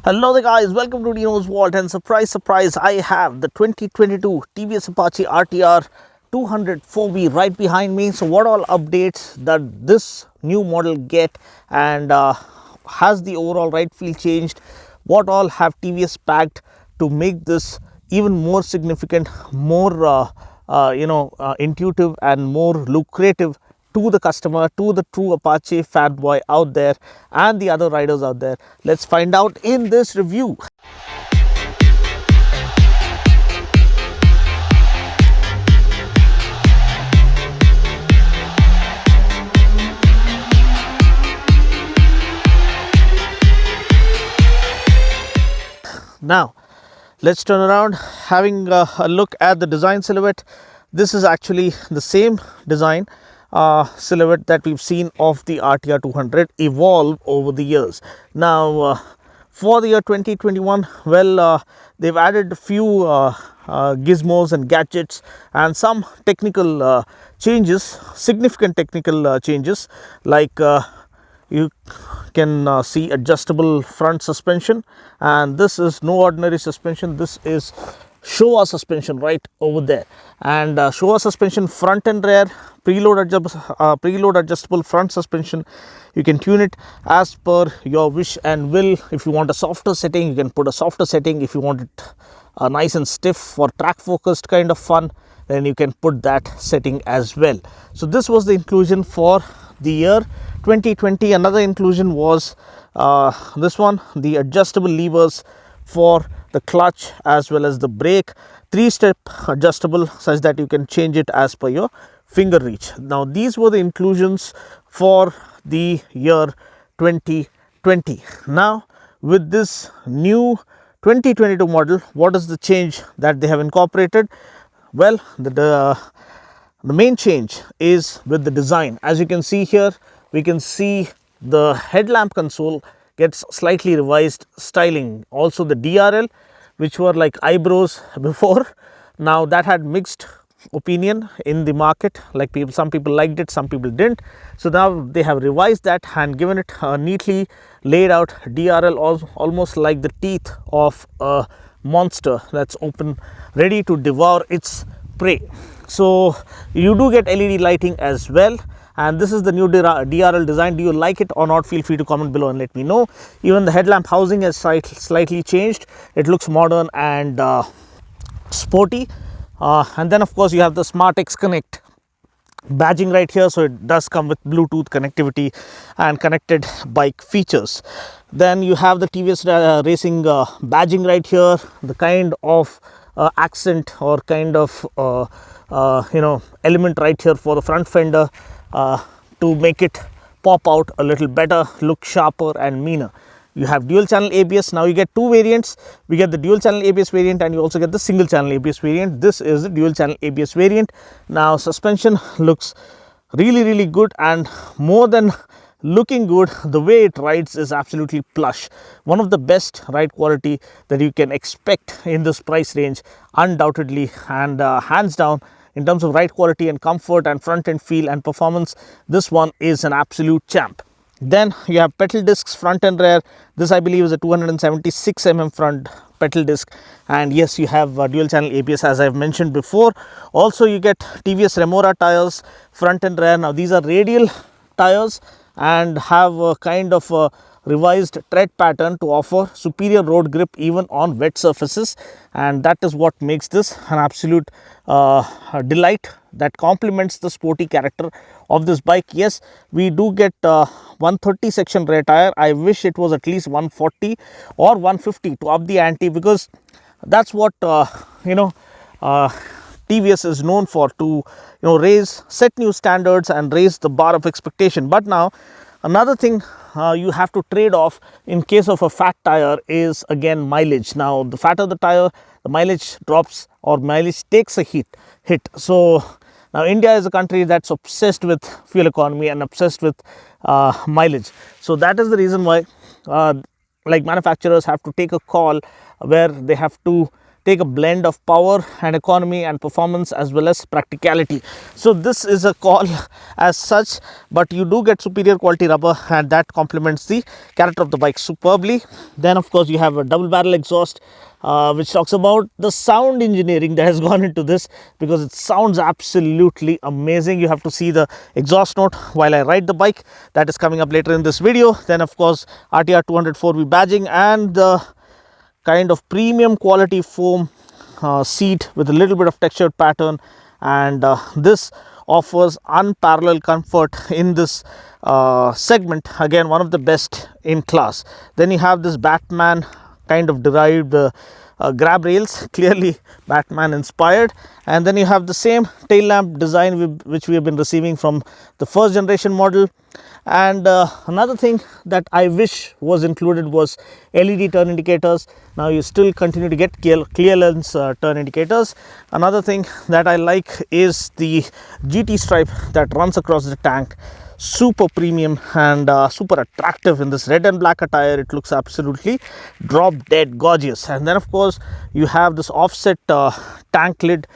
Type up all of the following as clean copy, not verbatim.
Hello there guys, welcome to Dino's Vault, and surprise, I have the 2022 TVS Apache RTR 200 4V right behind me. So what all updates that this new model get, and has the overall ride feel changed? What all have TVS packed to make this even more significant, more intuitive and more lucrative to the customer, to the true Apache fanboy out there and the other riders out there? Let's find out in this review. Now let's turn around, having a look at the design silhouette. This is actually the same design silhouette that we've seen of the RTR 200 evolve over the years. Now for the year 2021, well, they've added a few gizmos and gadgets and some technical changes, significant technical changes, like you can see adjustable front suspension, and this is no ordinary suspension. This is Showa suspension right over there, and Showa suspension front and rear, preload adjustable front suspension. You can tune it as per your wish and will. If you want a softer setting, you can put a softer setting. If you want it nice and stiff for track focused kind of fun, then you can put that setting as well. So this was the inclusion for the year 2020. Another inclusion was this one, the adjustable levers for the clutch as well as the brake, 3-step adjustable such that you can change it as per your finger reach. Now these were the inclusions for the year 2020. Now with this new 2022 model, what is the change that they have incorporated? Well, the main change is with the design. As you can see here, we can see the headlamp console gets slightly revised styling. Also the DRL, which were like eyebrows before, now that had mixed opinion in the market. Like some people liked it, some people didn't. So now they have revised that and given it a neatly laid out DRL, almost like the teeth of a monster that's open, ready to devour its prey. So you do get LED lighting as well, and this is the new DRL design. Do you like it or not? Feel free to comment below and let me know. Even the headlamp housing has slightly changed. It looks modern and sporty. And then of course you have the Smart X Connect badging right here, so it does come with Bluetooth connectivity and connected bike features. Then you have the TVS Racing badging right here, the kind of accent or kind of element right here for the front fender to make it pop out a little better, look sharper and meaner. You have dual channel ABS. Now you get two variants. We get the dual channel ABS variant and you also get the single channel ABS variant. This is the dual channel ABS variant. Now suspension looks really good, and more than looking good, the way it rides is absolutely plush. One of the best ride quality that you can expect in this price range, undoubtedly, and hands down in terms of ride quality and comfort and front end feel and performance, this one is an absolute champ. Then you have petal discs front and rear. This I believe is a 276 mm front petal disc, and yes, you have dual channel ABS as I've mentioned before. Also you get TVS Remora tires front and rear. Now these are radial tires and have a kind of a revised tread pattern to offer superior road grip even on wet surfaces, and that is what makes this an absolute delight that complements the sporty character of this bike. Yes, we do get 130 section rear tire. I wish it was at least 140 or 150 to up the ante, because that's what TVS is known for, to set new standards and raise the bar of expectation. But now another thing you have to trade off in case of a fat tire is again mileage. Now the fatter the tire, the mileage drops or mileage takes a hit. So now India is a country that's obsessed with fuel economy and obsessed with mileage. So that is the reason why like manufacturers have to take a call where they have to take a blend of power and economy and performance as well as practicality. So this is a call as such, but you do get superior quality rubber, and that complements the character of the bike superbly. Then of course you have a double barrel exhaust, which talks about the sound engineering that has gone into this, because it sounds absolutely amazing. You have to see the exhaust note while I ride the bike. That is coming up later in this video. Then of course RTR 204V badging and the kind of premium quality foam seat with a little bit of textured pattern, and this offers unparalleled comfort in this segment. Again, one of the best in class. Then you have this Batman kind of derived grab rails, clearly Batman inspired, and then you have the same tail lamp design which we have been receiving from the first generation model. And another thing that I wish was included was LED turn indicators. Now you still continue to get clear lens turn indicators. Another thing that I like is the GT stripe that runs across the tank. Super premium and super attractive in this red and black attire. It looks absolutely drop dead gorgeous. And then of course you have this offset tank lid,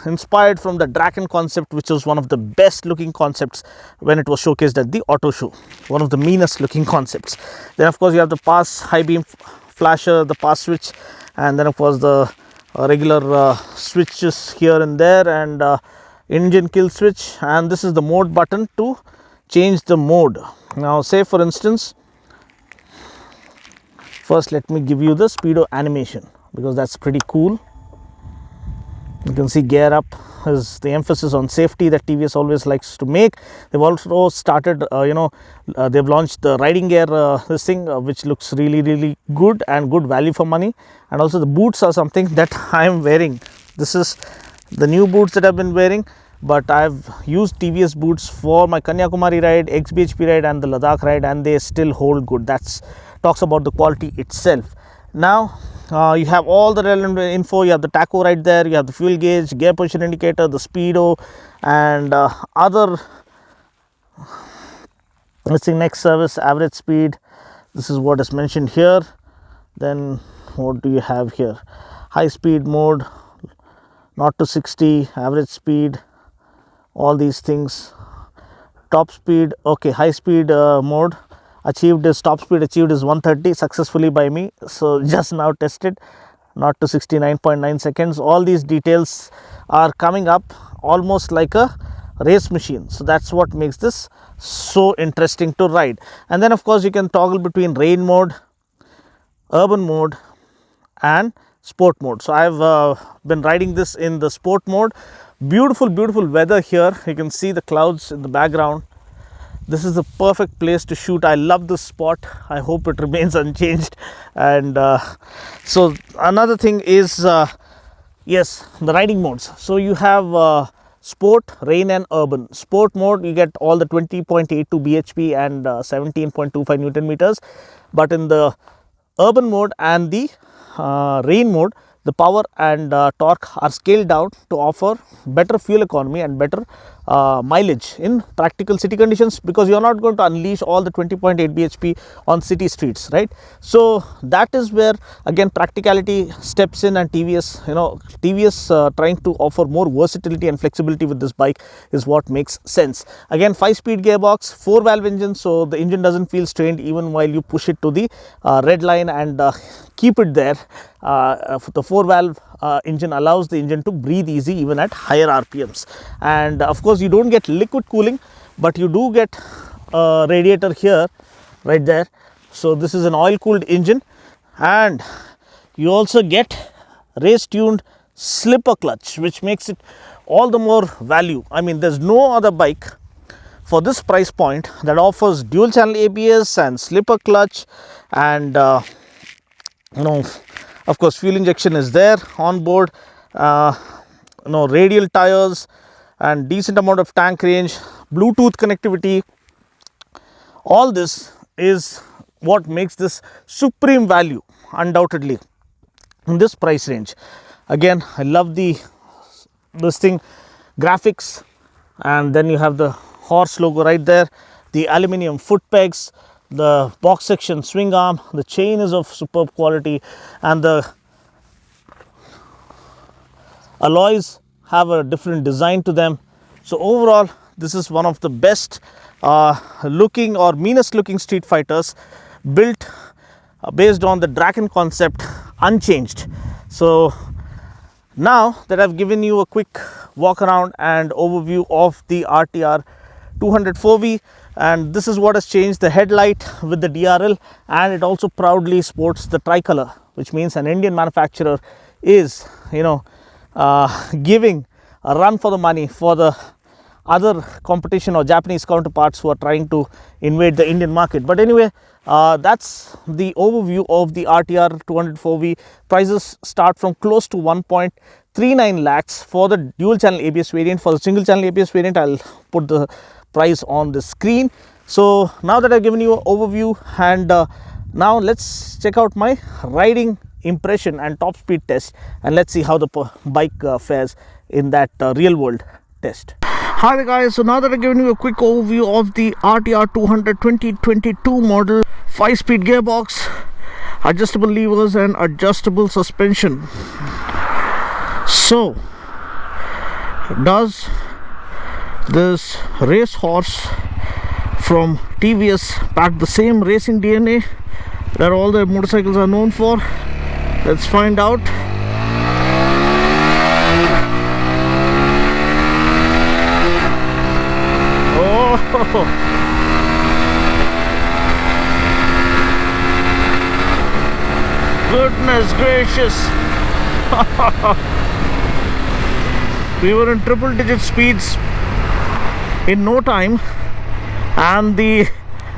inspired from the Draken concept, which was one of the best looking concepts when it was showcased at the auto show. One of the meanest looking concepts. Then of course you have the pass high beam flasher, the pass switch, and then of course the regular switches here and there, and engine kill switch, and this is the mode button to change the mode. Now say for instance, first let me give you the speedo animation, because that's pretty cool. You can see gear up is the emphasis on safety that TVS always likes to make. They've also started they've launched the riding gear this thing, which looks really good and good value for money. And also the boots are something that I am wearing. This is the new boots that I've been wearing, but I've used TVS boots for my Kanyakumari ride, XBHP ride and the Ladakh ride, and they still hold good. That talks about the quality itself. Now you have all the relevant info. You have the tacho right there, you have the fuel gauge, gear position indicator, the speedo, and other listing next service, average speed. This is what is mentioned here. Then what do you have here? High speed mode, 0 to 60, average speed, all these things. Top speed, okay, high speed mode achieved is, top speed achieved is 130 successfully by me. So just now tested, 0 to 69.9 seconds. All these details are coming up almost like a race machine. So that's what makes this so interesting to ride. And then of course you can toggle between rain mode, urban mode and sport mode. So I've been riding this in the sport mode. Beautiful weather here. You can see the clouds in the background. This is the perfect place to shoot. I love this spot. I hope it remains unchanged. And so another thing is yes, the riding modes. So you have sport, rain and urban. Sport mode, you get all the 20.82 bhp and 17.25 newton meters. But in the urban mode and the rain mode, the power and torque are scaled down to offer better fuel economy and better mileage in practical city conditions, because you are not going to unleash all the 20.8 bhp on city streets, right? So that is where again practicality steps in, and TVS trying to offer more versatility and flexibility with this bike is what makes sense. Again, 5-speed gearbox, 4-valve engine, so the engine doesn't feel strained even while you push it to the red line and keep it there. The 4-valve engine allows the engine to breathe easy even at higher RPMs. And of course you don't get liquid cooling, but you do get a radiator here, right there. So this is an oil cooled engine, and you also get race tuned slipper clutch, which makes it all the more value. I mean, there's no other bike for this price point that offers dual channel ABS and slipper clutch, and of course fuel injection is there on board, radial tires and decent amount of tank range, Bluetooth connectivity. All this is what makes this supreme value undoubtedly in this price range. Again, I love this thing graphics, and then you have the horse logo right there, the aluminium foot pegs, the box section swing arm, the chain is of superb quality, and the alloys have a different design to them. So overall, this is one of the best looking or meanest looking street fighters built based on the Draken concept, unchanged. So now that I've given you a quick walk around and overview of the RTR 204V, and this is what has changed: the headlight with the DRL, and it also proudly sports the tricolor, which means an Indian manufacturer is, giving a run for the money for the other competition or Japanese counterparts who are trying to invade the Indian market. But anyway, that's the overview of the RTR 204V. Prices start from close to 1.39 lakhs for the dual channel ABS variant. For the single channel ABS variant, I'll put the price on the screen. So now that I've given you an overview, and now let's check out my riding impression and top speed test, and let's see how the bike fares in that real world test. Hi there guys, so now that I've given you a quick overview of the RTR 200 2022 model, 5-speed gearbox, adjustable levers and adjustable suspension. So does this racehorse from TVS pack the same racing DNA that all the motorcycles are known for? Let's find out. Oh, goodness gracious. We were in triple digit speeds in no time, and the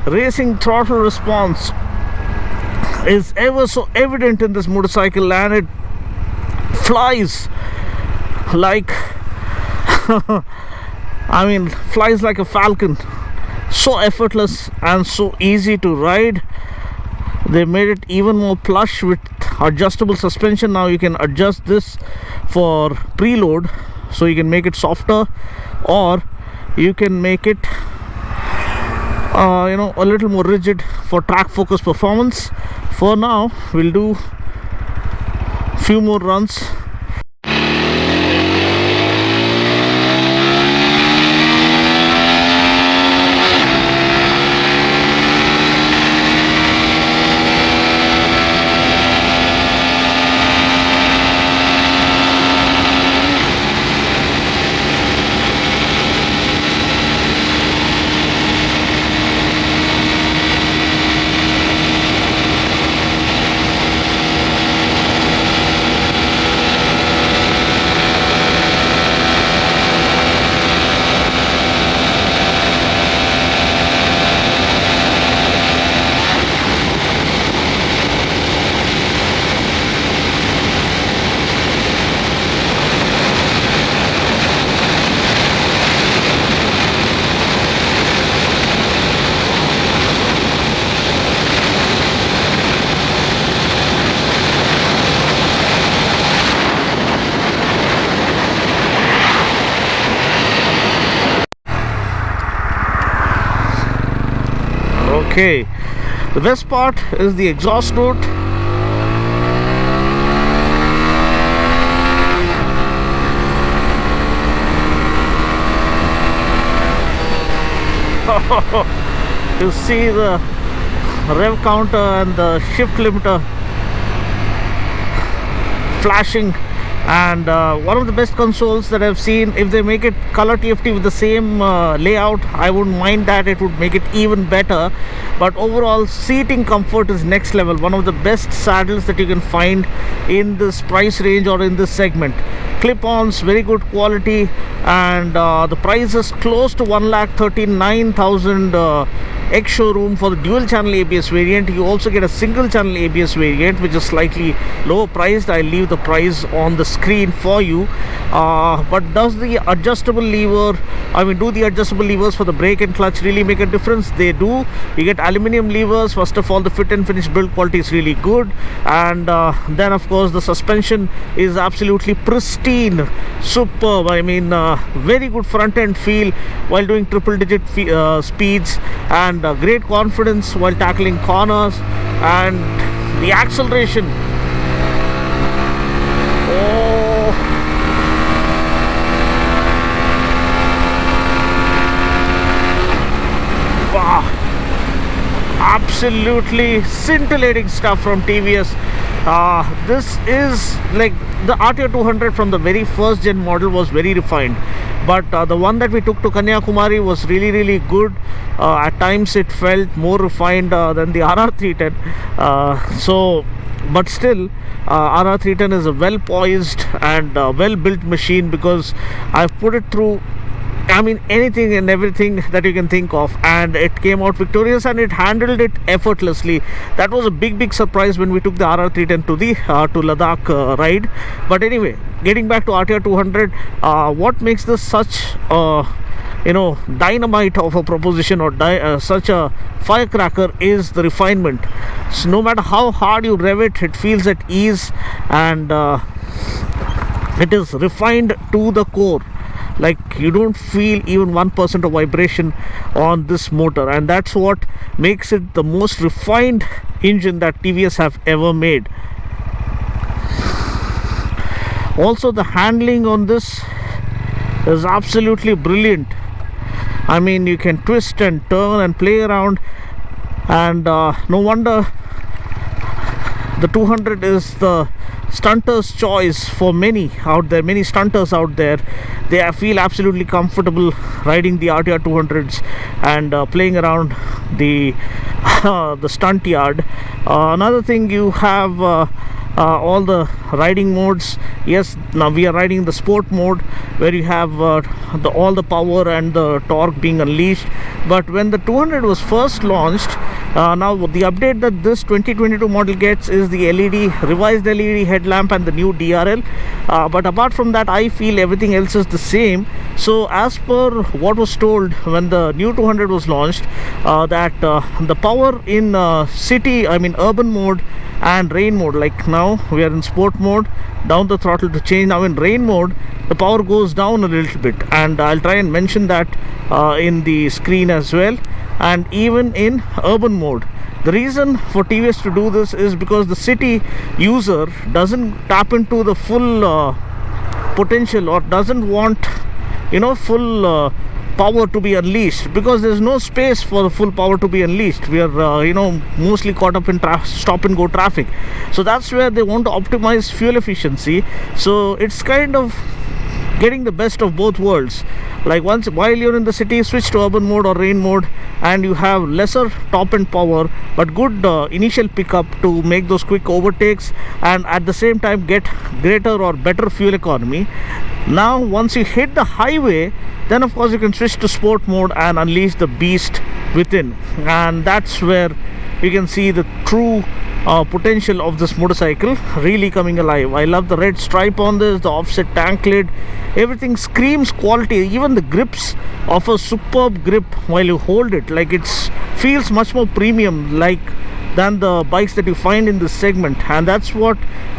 racing throttle response is ever so evident in this motorcycle, and it flies like flies like a falcon. So effortless and so easy to ride. They made it even more plush with adjustable suspension. Now you can adjust this for preload, so you can make it softer, or you can make it a little more rigid for track focus performance. For now, we'll do few more runs. Okay, the best part is the exhaust note. You see the rev counter and the shift limiter flashing, and one of the best consoles that I've seen. If they make it color TFT with the same layout, I wouldn't mind that. It would make it even better. But overall, seating comfort is next level. One of the best saddles that you can find in this price range or in this segment. Clip-ons, very good quality, and the price is close to 1,39,000 ex-showroom for the dual channel ABS variant. You also get a single channel ABS variant, which is slightly lower priced. I'll leave the price on the screen for you. But does the adjustable lever, do the adjustable levers for the brake and clutch really make a difference? They do. You get aluminum levers. First of all, the fit and finish build quality is really good, and then of course the suspension is absolutely pristine, superb. Very good front end feel while doing triple digit speeds, and great confidence while tackling corners, and the acceleration. Oh, Absolutely scintillating stuff from TVS. This is like the RTR 200 from the very first gen model was very refined, but the one that we took to Kanyakumari was really good. At times it felt more refined than the RR 310. But still, RR 310 is a well poised and well built machine, because I've put it through, I mean, anything and everything that you can think of, and it came out victorious and it handled it effortlessly. That was a big surprise when we took the RR 310 to the to Ladakh ride. But anyway, getting back to RTR 200, what makes this such dynamite of a proposition, or such a firecracker, is the refinement. So no matter how hard you rev it, it feels at ease, and it is refined to the core. Like, you don't feel even 1% of vibration on this motor, and that's what makes it the most refined engine that TVS have ever made. Also, the handling on this is absolutely brilliant. I mean, you can twist and turn and play around, and no wonder the 200 is the stunter's choice for many out there. Many stunters out there, they feel absolutely comfortable riding the RTR 200s and playing around the the stunt yard. Another thing, you have all the riding modes. Yes, now we are riding the sport mode, where you have all the power and the torque being unleashed. But when the 200 was first launched, now the update that this 2022 model gets is the revised LED headlamp and the new DRL. But apart from that, I feel everything else is the same. So as per what was told when the new 200 was launched, that the power in urban mode and rain mode, like now we are in sport mode, down the throttle to change. Now in rain mode, the power goes down a little bit, and I'll try and mention that in the screen as well. And even in urban mode, the reason for TVS to do this is because the city user doesn't tap into the full potential, or doesn't want full power to be unleashed, because there's no space for the full power to be unleashed. We are mostly caught up in stop and go traffic, so that's where they want to optimize fuel efficiency. So it's kind of getting the best of both worlds. Like, while you're in the city, switch to urban mode or rain mode, and you have lesser top end power but good initial pickup to make those quick overtakes, and at the same time get greater or better fuel economy. Now once you hit the highway, then of course you can switch to sport mode and unleash the beast within, and that's where you can see the true potential of this motorcycle really coming alive. I love the red stripe on this, the offset tank lid, everything screams quality. Even the grips offer superb grip while you hold it. Like, it feels much more premium than the bikes that you find in this segment, and that's what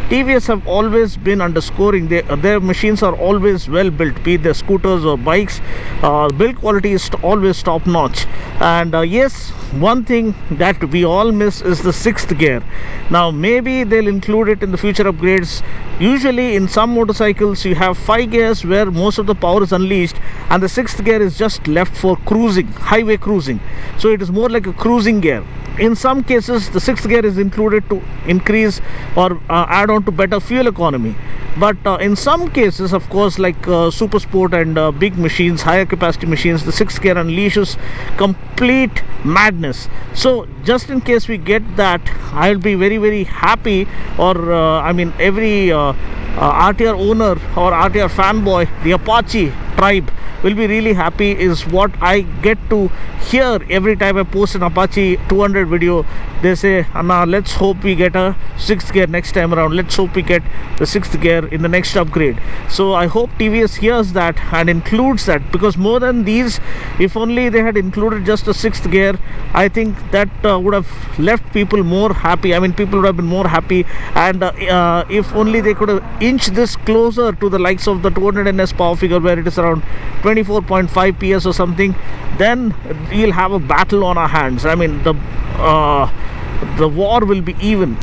TVS have always been underscoring. Their machines are always well built, be it their scooters or bikes. Build quality is always top notch. And yes, one thing that we all miss is the 6th gear. Now maybe they'll include it in the future upgrades. Usually in some motorcycles you have 5 gears where most of the power is unleashed, and the 6th gear is just left for cruising, highway cruising. So it is more like a cruising gear. In some cases the 6th gear is included to increase or add on to better fuel economy, but in some cases, of course, like super sport and big machines, higher capacity machines, the 6th gear unleashes complete madness. So just in case we get that, I'll be very happy, or every RTR owner or RTR fanboy, the Apache tribe, will be really happy, is what I get to hear every time I post an Apache 200 video. They say, Anna, let's hope we get a 6th gear next time around, let's hope we get the 6th gear in the next upgrade. So I hope TVS hears that and includes that, because more than these, if only they had included just a 6th gear, I think that would have left people more happy. People would have been more happy, and if only they could have inched this closer to the likes of the 200 NS power figure, where it is around 24.5 PS or something, then we'll have a battle on our hands. the war will be even.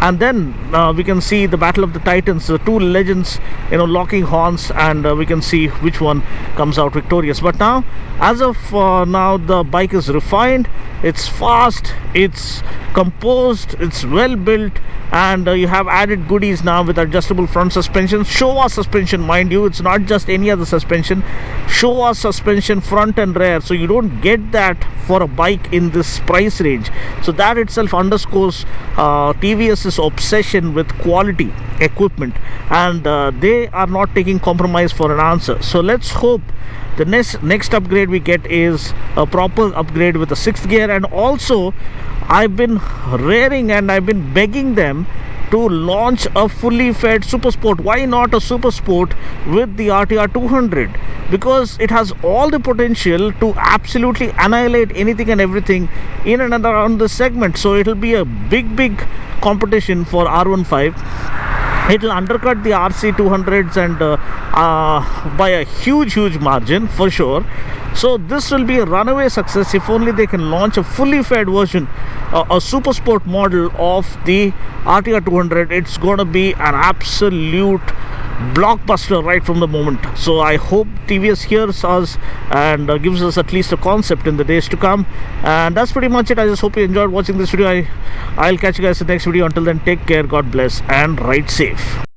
And then we can see the battle of the titans, the two legends, locking horns, and we can see which one comes out victorious. But now, as of now, the bike is refined, it's fast, it's composed, it's well built, and you have added goodies now with adjustable front suspension, Showa suspension, mind you. It's not just any other suspension, Showa suspension, front and rear. So you don't get that for a bike in this price range. So that itself underscores TVS's obsession with quality equipment, and they are not taking compromise for an answer. So let's hope the next upgrade we get is a proper upgrade with a 6th gear. And also, I've been raring and I've been begging them to launch a fully fed super sport. Why not a super sport with the RTR 200? Because it has all the potential to absolutely annihilate anything and everything in and around this segment. So it'll be a big competition for R15. It'll undercut the RC 200s and by a huge margin for sure. So this will be a runaway success if only they can launch a fully fed version, a super sport model of the RTR 200. It's gonna be an absolute blockbuster right from the moment. So I hope TVS hears us and gives us at least a concept in the days to come. And that's pretty much it. I just hope you enjoyed watching this video. I'll catch you guys in the next video. Until then, take care, God bless, and ride safe.